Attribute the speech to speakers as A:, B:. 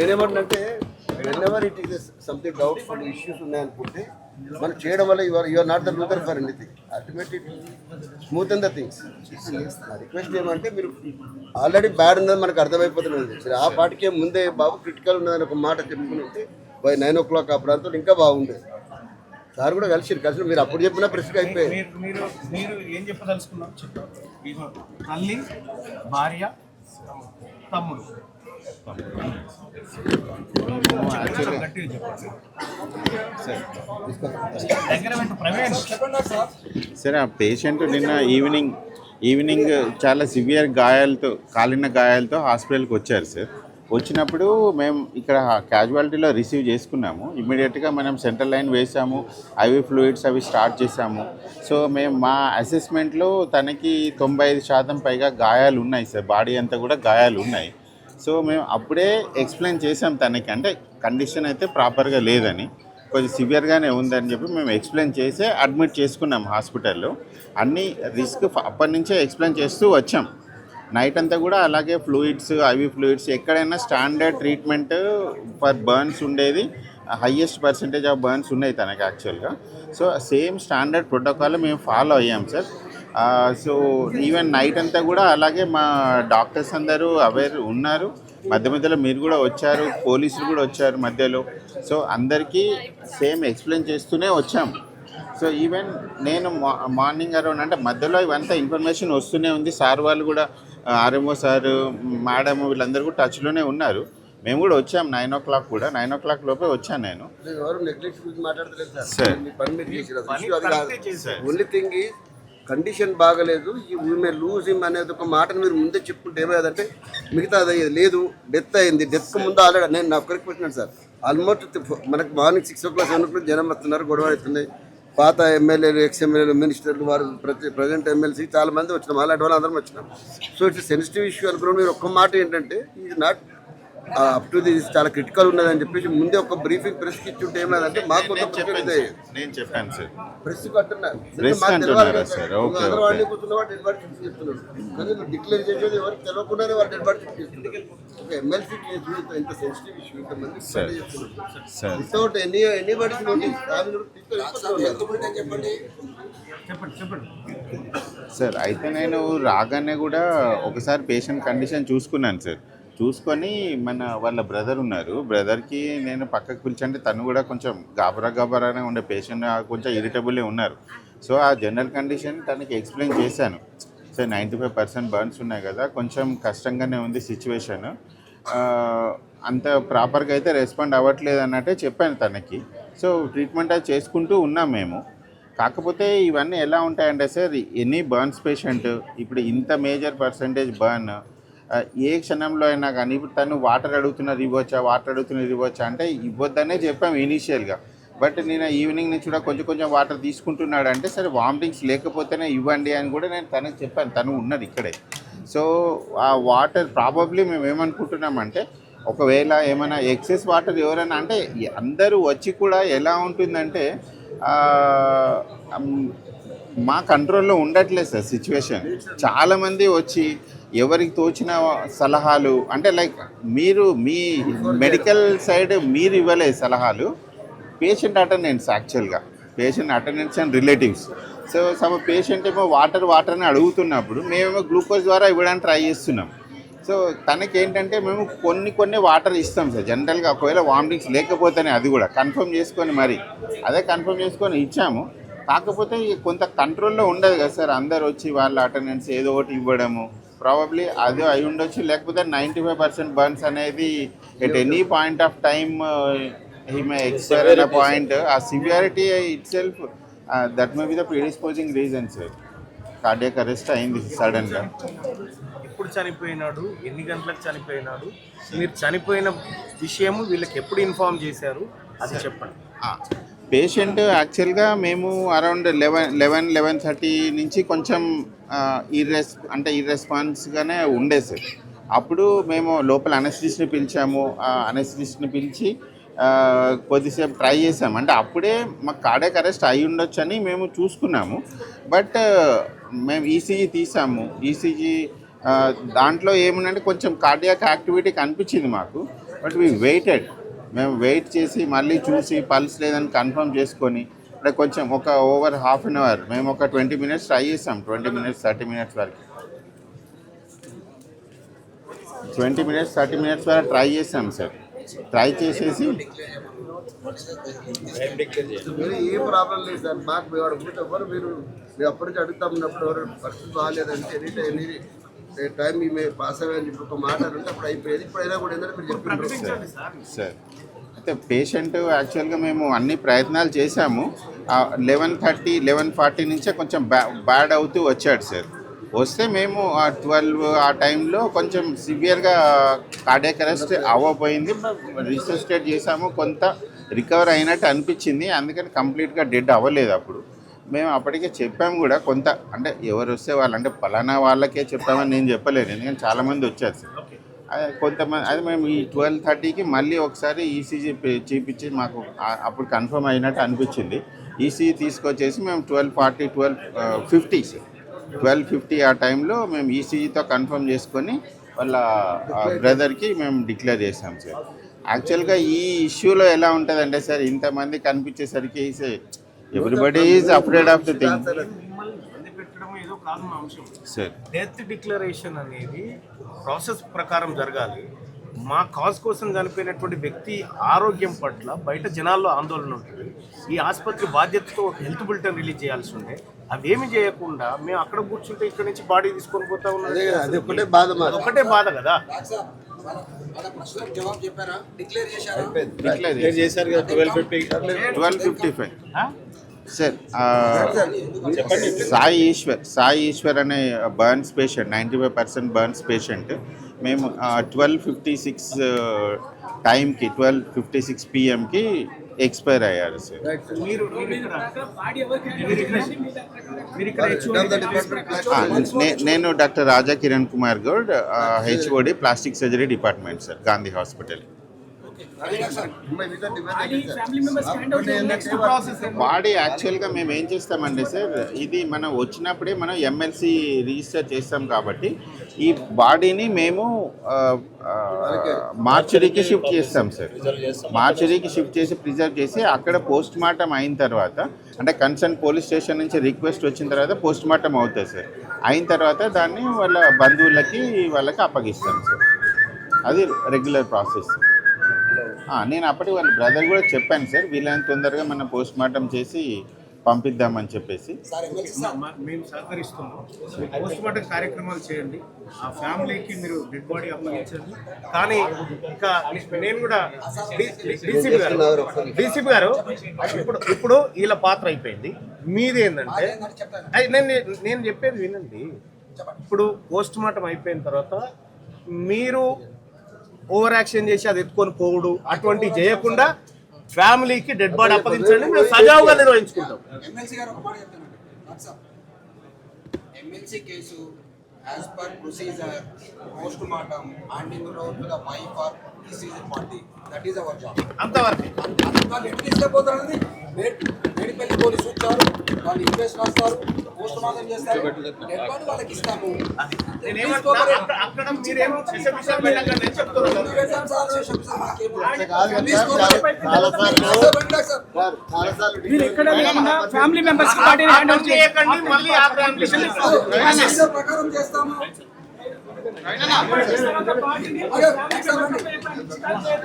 A: నేనేమంటే whenever it is something doubtful issues ఉన్నాయనుకుంటే మనం చేయడం వల్ల your not the looker for anything ultimately smooth and the things. Request ఏమంటే మీరు ఆల్రెడీ బ్యాడ్ ఉన్నది మనకు అర్థమైపోతున్నది. సరే ఆ పాటికే ముందే బాబు క్రిటికల్ ఉన్నదని ఒక మాట చెప్పుకుని ఉంటే బై 9 o'clock ఆ ప్రాంతంలో ఇంకా బాగుండేది. సార్ కూడా కలిసి మీరు అప్పుడు చెప్పినా ప్రెస్కి అయిపోయింది.
B: మీరు ఏం చెప్పదలుచుకున్నారు చెప్పారు. తల్లి, భార్య, తమ్ముడు
C: సరే, ఆ పేషెంట్ నిన్న ఈవినింగ్ చాలా సివియర్ గాయాలతో, కాలిన గాయాలతో హాస్పిటల్కి వచ్చారు సార్. వచ్చినప్పుడు మేము ఇక్కడ క్యాజువాలిటీలో రిసీవ్ చేసుకున్నాము. ఇమ్మీడియట్గా మనం సెంట్రల్ లైన్ వేసాము, ఐవి ఫ్లూయిడ్స్ అవి స్టార్ట్ చేసాము. సో మేము మా అసెస్మెంట్లో తనకి 95% పైగా గాయాలు ఉన్నాయి సార్, బాడీ అంతా కూడా గాయాలు ఉన్నాయి. సో మేము అప్పుడే ఎక్స్ప్లెయిన్ చేసాం తనకి, అంటే కండిషన్ అయితే ప్రాపర్గా లేదని, కొంచెం సివియర్గానే ఉందని చెప్పి మేము ఎక్స్ప్లెయిన్ చేసి అడ్మిట్ చేసుకున్నాం హాస్పిటల్లో. అన్ని రిస్క్ అప్పటి నుంచే ఎక్స్ప్లెయిన్ చేస్తూ వచ్చాం. నైట్ అంతా కూడా అలాగే ఫ్లూయిడ్స్, ఐవి ఫ్లూయిడ్స్, ఎక్కడైనా స్టాండర్డ్ ట్రీట్మెంట్ ఫర్ బర్న్స్ ఉండేది, హయ్యెస్ట్ పర్సంటేజ్ ఆఫ్ బర్న్స్ ఉన్నాయి తనకి యాక్చువల్గా. సో సేమ్ స్టాండర్డ్ ప్రోటోకాల్ మేము ఫాలో అయ్యాం సార్. సో ఈవెన్ నైట్ అంతా కూడా అలాగే మా డాక్టర్స్ అందరూ అవేర్ ఉన్నారు. మధ్య మధ్యలో మీరు కూడా వచ్చారు, పోలీసులు కూడా వచ్చారు మధ్యలో. సో అందరికీ సేమ్ ఎక్స్ప్లెయిన్ చేస్తూనే వచ్చాం. సో ఈవెన్ నేను మార్నింగ్ అరౌండ్ అంటే మధ్యలో ఇవంతా ఇన్ఫర్మేషన్ వస్తూనే ఉంది. సార్ వాళ్ళు కూడా, ఆర్ఎంఓ సారు, మేడం వీళ్ళందరూ కూడా టచ్లోనే ఉన్నారు. మేము కూడా వచ్చాం 9 o'clock కూడా. 9 o'clock లోపే వచ్చాను నేను.
A: ఓన్లీ థింగ్ ఈ కండిషన్ బాగలేదు, ఈ మే లూజ్ హిమ్ అనేది ఒక మాటను మీరు ముందే చెప్పుకుంటే ఏమయ్యేదంటే మిగతా అది లేదు. డెత్ అయింది, డెత్కు ముందు ఆల్రెడీ నేను నా ఒక్కరికి వచ్చినాను సార్. ఆల్మోస్ట్ మనకు మార్నింగ్ 6 o'clock 7 o'clock జనం వస్తున్నారు, గొడవ అవుతున్నాయి. పాత ఎమ్మెల్యేలు, ఎక్స్-ఎమ్మెల్యేలు, మినిస్టర్లు, వారు ప్రజెంట్ ఎమ్మెల్సీ చాలా మంది వచ్చినాం, అలాంటి వాళ్ళు అందరం వచ్చినాం. సో ఇట్స్ సెన్సిటివ్ ఇష్యూ అనుకున్నాం. మీరు ఒక్క మాట ఏంటంటే ఇది నాట్ అప్ టు దిస్ చాలా క్రిటికల్ ఉన్నదని చెప్పేసి ముందే ఒక బ్రీఫింగ్ ప్రెస్కి ఇచ్చుంటే ఏమైందంటే మాకు
C: నేను చెప్పాను సార్,
A: ప్రెస్ కట్టున్నారు డిక్లేర్ చేసేది ఎవరికి తెలియకుండానే వాళ్ళు డెడ్ బాడీ చెప్తున్నారు. ఒక ఎమ్మెల్సీ కేసు ఇంత సెన్సిటివ్ ఇష్యూ ఇంతమంది వితౌట్ ఎనీబడీ
C: సార్. అయితే నేను రాగానే కూడా ఒకసారి పేషెంట్ కండిషన్ చూసుకున్నాను సార్. చూసుకొని వాళ్ళ బ్రదర్ ఉన్నారు, బ్రదర్కి నేను పక్కకు పిలిచంటే తను కూడా కొంచెం గాబరానే ఉండే పేషెంట్, కొంచెం ఇరిటబుల్లే ఉన్నారు. సో ఆ జనరల్ కండిషన్ తనకి ఎక్స్ప్లెయిన్ చేశాను. సో 95% బర్న్స్ ఉన్నాయి కదా, కొంచెం కష్టంగానే ఉంది సిచ్యువేషన్, అంత ప్రాపర్గా అయితే రెస్పాండ్ అవ్వట్లేదు అన్నట్టే చెప్పాను తనకి. సో ట్రీట్మెంట్ అది చేసుకుంటూ ఉన్నాం మేము. కాకపోతే ఇవన్నీ ఎలా ఉంటాయంటే సార్, ఎనీ బర్న్స్ పేషెంట్ ఇప్పుడు ఇంత మేజర్ పర్సంటేజ్ బర్న్ ఏ క్షణంలో అయినా కానీ, ఇప్పుడు తను వాటర్ అడుగుతున్నారు ఇవ్వచ్చా అంటే ఇవ్వద్దనే చెప్పాము ఇనీషియల్గా. బట్ నేను ఈవినింగ్ నుంచి కూడా కొంచెం వాటర్ తీసుకుంటున్నాడు అంటే సరే వామిటింగ్స్ లేకపోతేనే ఇవ్వండి అని కూడా నేను తనకు చెప్పాను. తను ఉన్నది ఇక్కడే. సో ఆ వాటర్ ప్రాబబ్లీ మేము ఏమనుకుంటున్నామంటే ఒకవేళ ఏమైనా ఎక్సెస్ వాటర్ ఎవరైనా అంటే అందరూ వచ్చి కూడా ఎలా ఉంటుందంటే మా కంట్రోల్లో ఉండట్లేదు సార్ సిచ్యువేషన్. చాలామంది వచ్చి ఎవరికి తోచిన సలహాలు అంటే లైక్ మీరు మీ మెడికల్ సైడ్ మీరు ఇవ్వలేదు సలహాలు, పేషెంట్ అటెండెన్స్ యాక్చువల్గా patient attendance and relatives. So సమ పేషెంట్ ఏమో వాటర్ని అడుగుతున్నప్పుడు మేమేమో గ్లూకోజ్ ద్వారా ఇవ్వడానికి ట్రై చేస్తున్నాం. సో తనకి ఏంటంటే మేము కొన్ని వాటర్ ఇస్తాం సార్ జనరల్గా, ఒకవేళ వామిటింగ్స్ లేకపోతేనే అది కూడా కన్ఫర్మ్ చేసుకొని ఇచ్చాము. కాకపోతే కొంత కంట్రోల్లో ఉండదు కదా సార్, అందరు వచ్చి వాళ్ళ అటెండెన్స్ ఏదో ఒకటి ఇవ్వడము, ప్రాబబ్లీ అదే అయి ఉండొచ్చు. లేకపోతే 95% బర్న్స్ అనేది at any point of time he may expire అనే పాయింట్, ఆ severity it self that may be the predisposing reason sir. Cardiac arrest అయింది సడన్గా.
B: ఎప్పుడు చనిపోయినాడు, ఎన్ని గంటలకు చనిపోయినాడు, మీరు చనిపోయిన విషయము వీళ్ళకి ఎప్పుడు ఇన్ఫార్మ్ చేశారు అది చెప్పండి.
C: పేషెంట్ యాక్చువల్గా మేము అరౌండ్ 11:30 నుంచి కొంచెం ఇర్రెస్పాన్స్గానే ఉండే సార్. అప్పుడు మేము లోపల అనస్థిస్ట్ని పిలిచాము. అనస్థిస్ట్ని పిలిచి కొద్దిసేపు ట్రై చేసాము. అంటే అప్పుడే మాకు కార్డియాక్ అరెస్ట్ అయి ఉండొచ్చు అని మేము చూసుకున్నాము. బట్ మేము ఈసీజీ తీసాము. ఈసీజీ దాంట్లో ఏముందంటే కొంచెం కార్డియాక్ యాక్టివిటీ కనిపించింది మాకు. బట్ మేము వెయిట్ చేసి మళ్ళీ చూసి పల్స్ లేదని కన్ఫర్మ్ చేసుకొని అంటే కొంచెం ఒక ఓవర్ హాఫ్ అన్ అవర్ మేము ఒక 20 minutes ట్రై చేసాం, 20 minutes 30 minutes వరకు 20 minutes 30 minutes వరకు ట్రై చేసాం సార్. ట్రై చేసేసి
A: మీరు ఏ ప్రాబ్లం లేదు సార్, మాకు మేము అడుగుతుంటే ఎవరు మీరు అప్పటి నుంచి అడుగుతా ఉన్నప్పుడు ఎవరు పరిస్థితి బాగాలేదంటే ఎనీ టైం మీ పాస్ అయ్యని చెప్పి ఒక మాట ఉంటే అప్పుడు అయిపోయేది. ఇప్పుడైనా కూడా ఏంటంటే మీరు చెప్పినారు
C: సార్. అయితే పేషెంట్ యాక్చువల్గా మేము అన్ని ప్రయత్నాలు చేశాము. 11:40 నుంచే కొంచెం బ్యాడ్ అవుతూ వచ్చాడు సార్. వస్తే మేము 12 ఆ టైంలో కొంచెం సివియర్గా కార్డియాక్ అరెస్ట్ అవ్వబోయింది. రిసస్టేట్ చేసాము, కొంత రికవర్ అయినట్టు అనిపించింది. అందుకని కంప్లీట్గా డెడ్ అవ్వలేదు. అప్పుడు మేము అప్పటికే చెప్పాము కూడా, కొంత అంటే ఎవరు వస్తే వాళ్ళు అంటే పలానా వాళ్ళకే చెప్పామని నేను చెప్పలేను, ఎందుకంటే చాలామంది వచ్చారు సార్. కొంతమంది అది మేము ఈ 12:30కి మళ్ళీ ఒకసారి ఈసీజీ చేయించి మాకు అప్పుడు కన్ఫర్మ్ అయినట్టు అనిపించింది. ఈసీజీ తీసుకొచ్చేసి మేము 12:40 12:50 సార్ 12:50 ఆ టైంలో మేము ఈసీజీతో కన్ఫర్మ్ చేసుకొని వాళ్ళ బ్రదర్కి మేము డిక్లేర్ చేసాం సార్. యాక్చువల్గా ఈ ఇష్యూలో ఎలా ఉంటుందంటే సార్, ఇంతమంది కనిపించేసరికి everybody is afraid of the thing
B: ఏదో కాదు మా అంశం
C: సార్.
B: డెత్ డిక్లరేషన్ అనేది ప్రాసెస్ ప్రకారం జరగాలి. మా కాజ్ కోసం చనిపోయినటువంటి వ్యక్తి ఆరోగ్యం పట్ల బయట జనాల్లో ఆందోళన ఉంటుంది. ఈ ఆసుపత్రి బాధ్యతతో ఒక హెల్త్ బులెటిన్ రిలీజ్ చేయాల్సి ఉండే, అవేమి చేయకుండా మేము అక్కడ కూర్చుంటే ఇక్కడ నుంచి బాడీ తీసుకొని పోతా ఉన్నాం. ఒకటే బాధ కదా.
C: డిక్లేర్ చేశారు 12:55 సార్. సాయి ఈశ్వర్ అనే బర్న్స్ పేషెంట్, 95% బర్న్స్ పేషెంట్. మేము 12:56 టైంకి 12:56 PM ఎక్స్పైర్ అయ్యారు సార్. నేను doctor Raja Kiran Kumar Goud, HOD plastic surgery department sir, Gandhi hospital. Body యాక్చువల్గా మేము ఏం చేస్తామంటే సార్, ఇది మనం వచ్చినప్పుడే మనం MLC రిజిస్టర్ చేస్తాం కాబట్టి ఈ బాడీని మేము మార్చురీకి షిఫ్ట్ చేస్తాం సార్. మార్చురీకి షిఫ్ట్ చేసి ప్రిజర్వ్ చేసి అక్కడ పోస్ట్ మార్టం అయిన తర్వాత, అంటే కన్సర్న్ పోలీస్ స్టేషన్ నుంచి రిక్వెస్ట్ వచ్చిన తర్వాత పోస్ట్ మార్టం అవుతుంది సార్. అయిన తర్వాత దాన్ని వాళ్ళ బంధువులకి వాళ్ళకి అప్పగిస్తాం సార్. అది రెగ్యులర్ ప్రాసెస్. నేను అప్పటి వాళ్ళ బ్రదర్ కూడా చెప్పాను సార్, వీళ్ళని తొందరగా మనం పోస్ట్ మార్టం చేసి పంపిద్దామని చెప్పేసి.
B: మేము సహకరిస్తున్నాం. పోస్ట్ మార్టం కార్యక్రమాలు చేయండి, ఆ ఫ్యామిలీకి మీరు డెడ్ బాడీ అప్పగించండి. కానీ ఇంకా నేను కూడా డీసీపీ గారు ఇప్పుడు వీళ్ళ పాత్ర అయిపోయింది. మీది ఏంటంటే నేను చెప్పేది వినండి. ఇప్పుడు పోస్ట్ మార్టం అయిపోయిన తర్వాత మీరు ఓవర్ యాక్షన్ చేసి అది ఎత్తుకొని పోవుడు అటువంటివి చేయకుండా ఫ్యామిలీకి డెడ్ బాడీ అప్పగించండి, మేము సజావుగా నిర్వహించుకుంటాం.
D: MLC case as per procedure, post-mortem, handing it over to the wife or deceased party. That is our job.
B: అంతవరకు
D: వాళ్ళు ఎట్లా తీసుకుపోతారని మేడిపల్లి పోలీసు వచ్చారు, వాళ్ళు ఇన్వెస్ట్ రాస్తారు, పోస్ట్ మార్టం చేస్తారు, డెడ్ బాడీ వాళ్ళకి ఇస్తాము.
B: అక్కడ మీరేమో చెప్తున్నారు.
E: మీరు ఎక్కడ ఫ్యామిలీ మెంబర్స్
B: మళ్ళీ ఆ
D: ప్రకారం చేస్తాము.